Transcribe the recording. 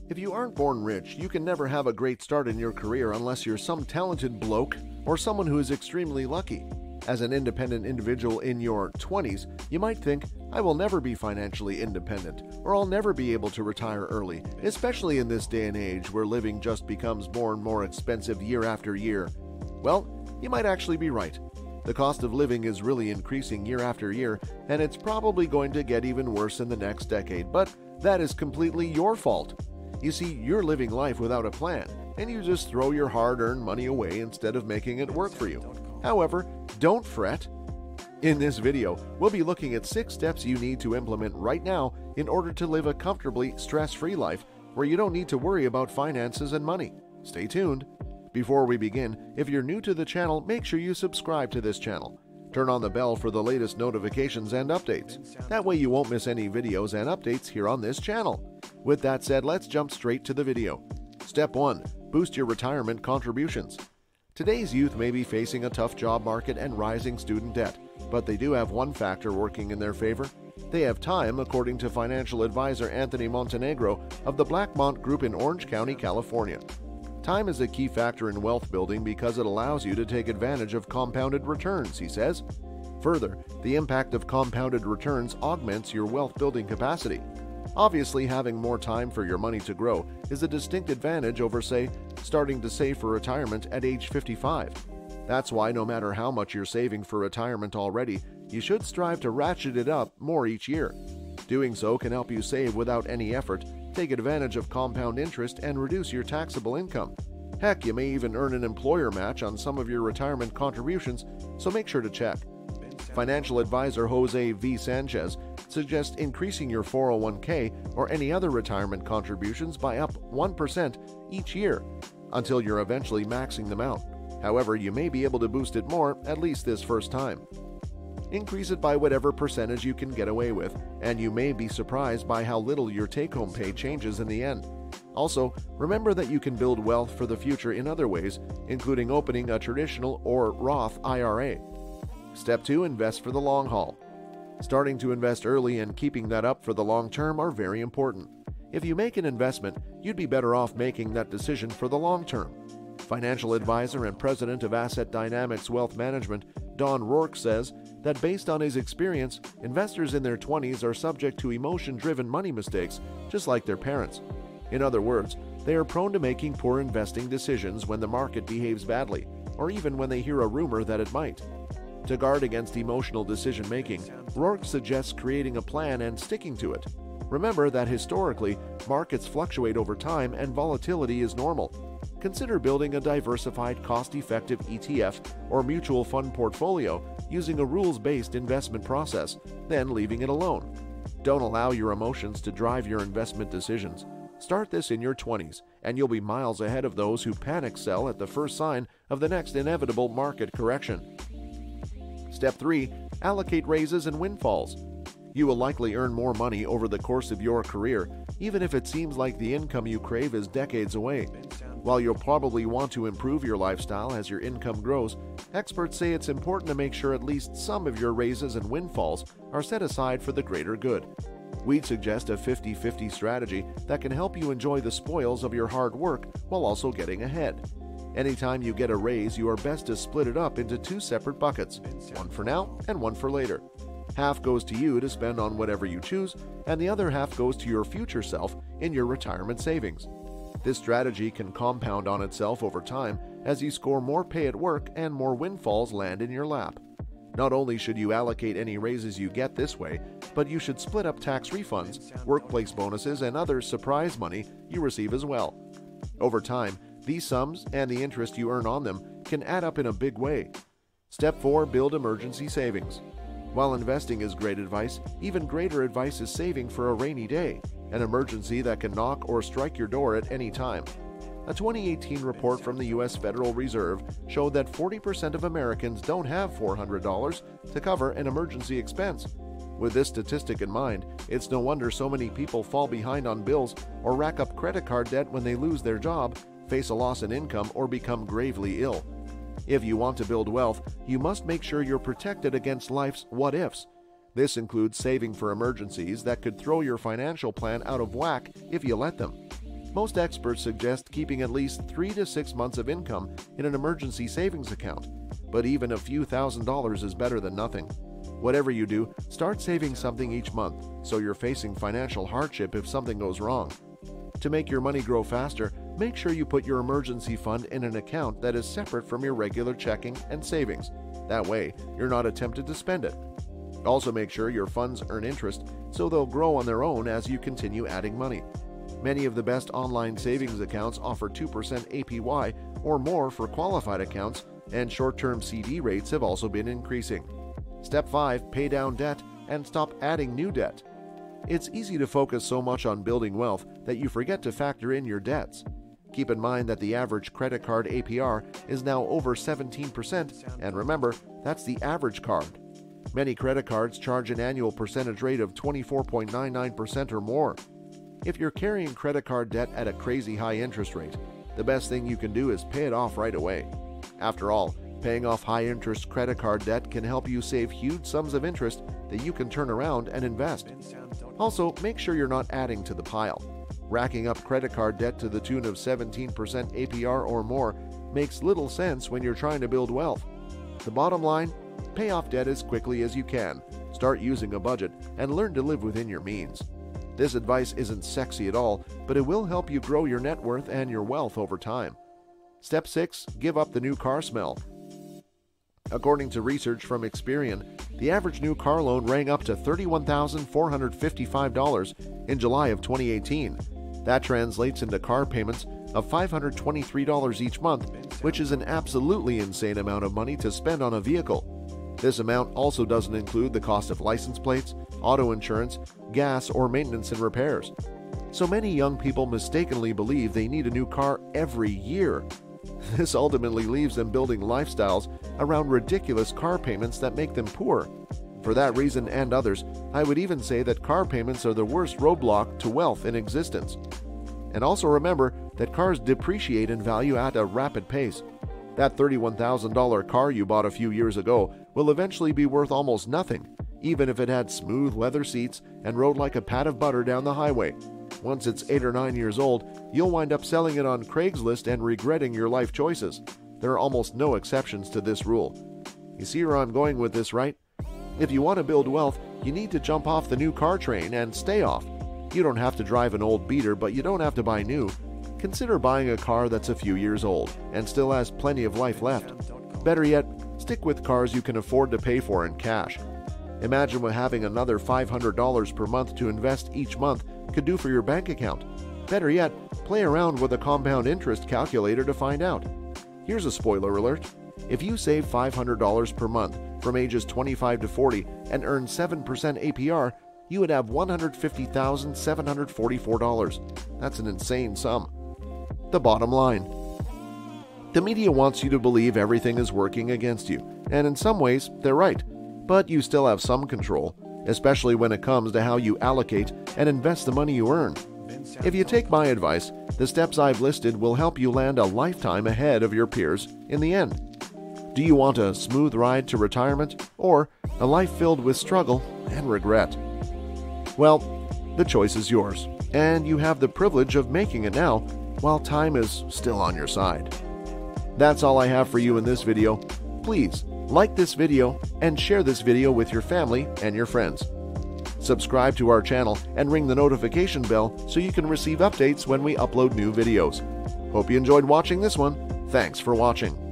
If you aren't born rich, you can never have a great start in your career unless you're some talented bloke or someone who is extremely lucky. As an independent individual in your 20s, you might think, I will never be financially independent, or I'll never be able to retire early, especially in this day and age where living just becomes more and more expensive year after year. Well, you might actually be right. The cost of living is really increasing year after year, and it's probably going to get even worse in the next decade, but that is completely your fault. You see, you're living life without a plan, and you just throw your hard-earned money away instead of making it work for you. However, don't fret. In this video, we'll be looking at 6 steps you need to implement right now in order to live a comfortably stress-free life where you don't need to worry about finances and money. Stay tuned. Before we begin, if you're new to the channel, make sure you subscribe to this channel. Turn on the bell for the latest notifications and updates. That way you won't miss any videos and updates here on this channel. With that said, let's jump straight to the video. Step 1. Boost your retirement contributions. Today's youth may be facing a tough job market and rising student debt, but they do have one factor working in their favor. They have time, according to financial advisor Anthony Montenegro of the Blackmont Group in Orange County, California. Time is a key factor in wealth building because it allows you to take advantage of compounded returns, he says. Further, the impact of compounded returns augments your wealth building capacity. Obviously, having more time for your money to grow is a distinct advantage over, say, starting to save for retirement at age 55. That's why no matter how much you're saving for retirement already, you should strive to ratchet it up more each year. Doing so can help you save without any effort, take advantage of compound interest, and reduce your taxable income. Heck, you may even earn an employer match on some of your retirement contributions, so make sure to check. Financial advisor Jose V. Sanchez suggests increasing your 401k or any other retirement contributions by up 1% each year until you're eventually maxing them out. However, you may be able to boost it more, at least this first time. Increase it by whatever percentage you can get away with, and you may be surprised by how little your take-home pay changes in the end. Also, remember that you can build wealth for the future in other ways, including opening a traditional or Roth IRA. Step 2. Invest for the long haul. Starting to invest early and keeping that up for the long term are very important. If you make an investment, you'd be better off making that decision for the long term. Financial advisor and president of Asset Dynamics Wealth Management, Don Rourke, says that based on his experience, investors in their 20s are subject to emotion-driven money mistakes, just like their parents. In other words, they are prone to making poor investing decisions when the market behaves badly, or even when they hear a rumor that it might. To guard against emotional decision-making, Rourke suggests creating a plan and sticking to it. Remember that historically, markets fluctuate over time and volatility is normal. Consider building a diversified, cost-effective ETF or mutual fund portfolio using a rules-based investment process, then leaving it alone. Don't allow your emotions to drive your investment decisions. Start this in your 20s, and you'll be miles ahead of those who panic sell at the first sign of the next inevitable market correction. Step 3. Allocate raises and windfalls. You will likely earn more money over the course of your career, even if it seems like the income you crave is decades away. While you'll probably want to improve your lifestyle as your income grows, experts say it's important to make sure at least some of your raises and windfalls are set aside for the greater good. We'd suggest a 50-50 strategy that can help you enjoy the spoils of your hard work while also getting ahead. Anytime you get a raise, you are best to split it up into 2 separate buckets, one for now and one for later. Half goes to you to spend on whatever you choose, and the other half goes to your future self in your retirement savings. This strategy can compound on itself over time as you score more pay at work and more windfalls land in your lap. Not only should you allocate any raises you get this way, but you should split up tax refunds, workplace bonuses, and other surprise money you receive as well. Over time, these sums and the interest you earn on them can add up in a big way. Step 4. Build emergency savings. While investing is great advice, even greater advice is saving for a rainy day, an emergency that can knock or strike your door at any time. A 2018 report from the U.S. Federal Reserve showed that 40% of Americans don't have $400 to cover an emergency expense. With this statistic in mind, it's no wonder so many people fall behind on bills or rack up credit card debt when they lose their job, face a loss in income, or become gravely ill. If you want to build wealth, you must make sure you're protected against life's what-ifs. This includes saving for emergencies that could throw your financial plan out of whack if you let them. Most experts suggest keeping at least 3 to 6 months of income in an emergency savings account, but even a few $1,000s is better than nothing. Whatever you do, start saving something each month so you're facing financial hardship if something goes wrong. To make your money grow faster, make sure you put your emergency fund in an account that is separate from your regular checking and savings. That way, you're not tempted to spend it. Also, make sure your funds earn interest so they'll grow on their own as you continue adding money. Many of the best online savings accounts offer 2% APY or more for qualified accounts, and short-term CD rates have also been increasing. Step 5. Pay down debt and stop adding new debt. It's easy to focus so much on building wealth that you forget to factor in your debts. Keep in mind that the average credit card APR is now over 17%, and remember, that's the average card. Many credit cards charge an annual percentage rate of 24.99% or more. If you're carrying credit card debt at a crazy high interest rate, the best thing you can do is pay it off right away. After all, paying off high-interest credit card debt can help you save huge sums of interest that you can turn around and invest. Also, make sure you're not adding to the pile. Racking up credit card debt to the tune of 17% APR or more makes little sense when you're trying to build wealth. The bottom line, pay off debt as quickly as you can, start using a budget, and learn to live within your means. This advice isn't sexy at all, but it will help you grow your net worth and your wealth over time. Step 6. Give up the new car smell. According to research from Experian, the average new car loan rang up to $31,455 in July of 2018. That translates into car payments of $523 each month, which is an absolutely insane amount of money to spend on a vehicle. This amount also doesn't include the cost of license plates, auto insurance, gas, or maintenance and repairs. So many young people mistakenly believe they need a new car every year. This ultimately leaves them building lifestyles around ridiculous car payments that make them poor. For that reason and others, I would even say that car payments are the worst roadblock to wealth in existence. And also remember that cars depreciate in value at a rapid pace. That $31,000 car you bought a few years ago will eventually be worth almost nothing, even if it had smooth leather seats and rode like a pat of butter down the highway. Once it's 8 or 9 years old, you'll wind up selling it on Craigslist and regretting your life choices. There are almost no exceptions to this rule. You see where I'm going with this, right? If you want to build wealth, you need to jump off the new car train and stay off. You don't have to drive an old beater, but you don't have to buy new. Consider buying a car that's a few years old and still has plenty of life left. Better yet, stick with cars you can afford to pay for in cash. Imagine what having another $500 per month to invest each month could do for your bank account. Better yet, play around with a compound interest calculator to find out. Here's a spoiler alert. If you save $500 per month from ages 25 to 40 and earn 7% APR, you would have $150,744. That's an insane sum. The bottom line. The media wants you to believe everything is working against you, and in some ways, they're right. But you still have some control, especially when it comes to how you allocate and invest the money you earn. If you take my advice, the steps I've listed will help you land a lifetime ahead of your peers in the end. Do you want a smooth ride to retirement or a life filled with struggle and regret? Well, the choice is yours, and you have the privilege of making it now while time is still on your side. That's all I have for you in this video. Please like this video and share this video with your family and your friends. Subscribe to our channel and ring the notification bell so you can receive updates when we upload new videos. Hope you enjoyed watching this one. Thanks for watching.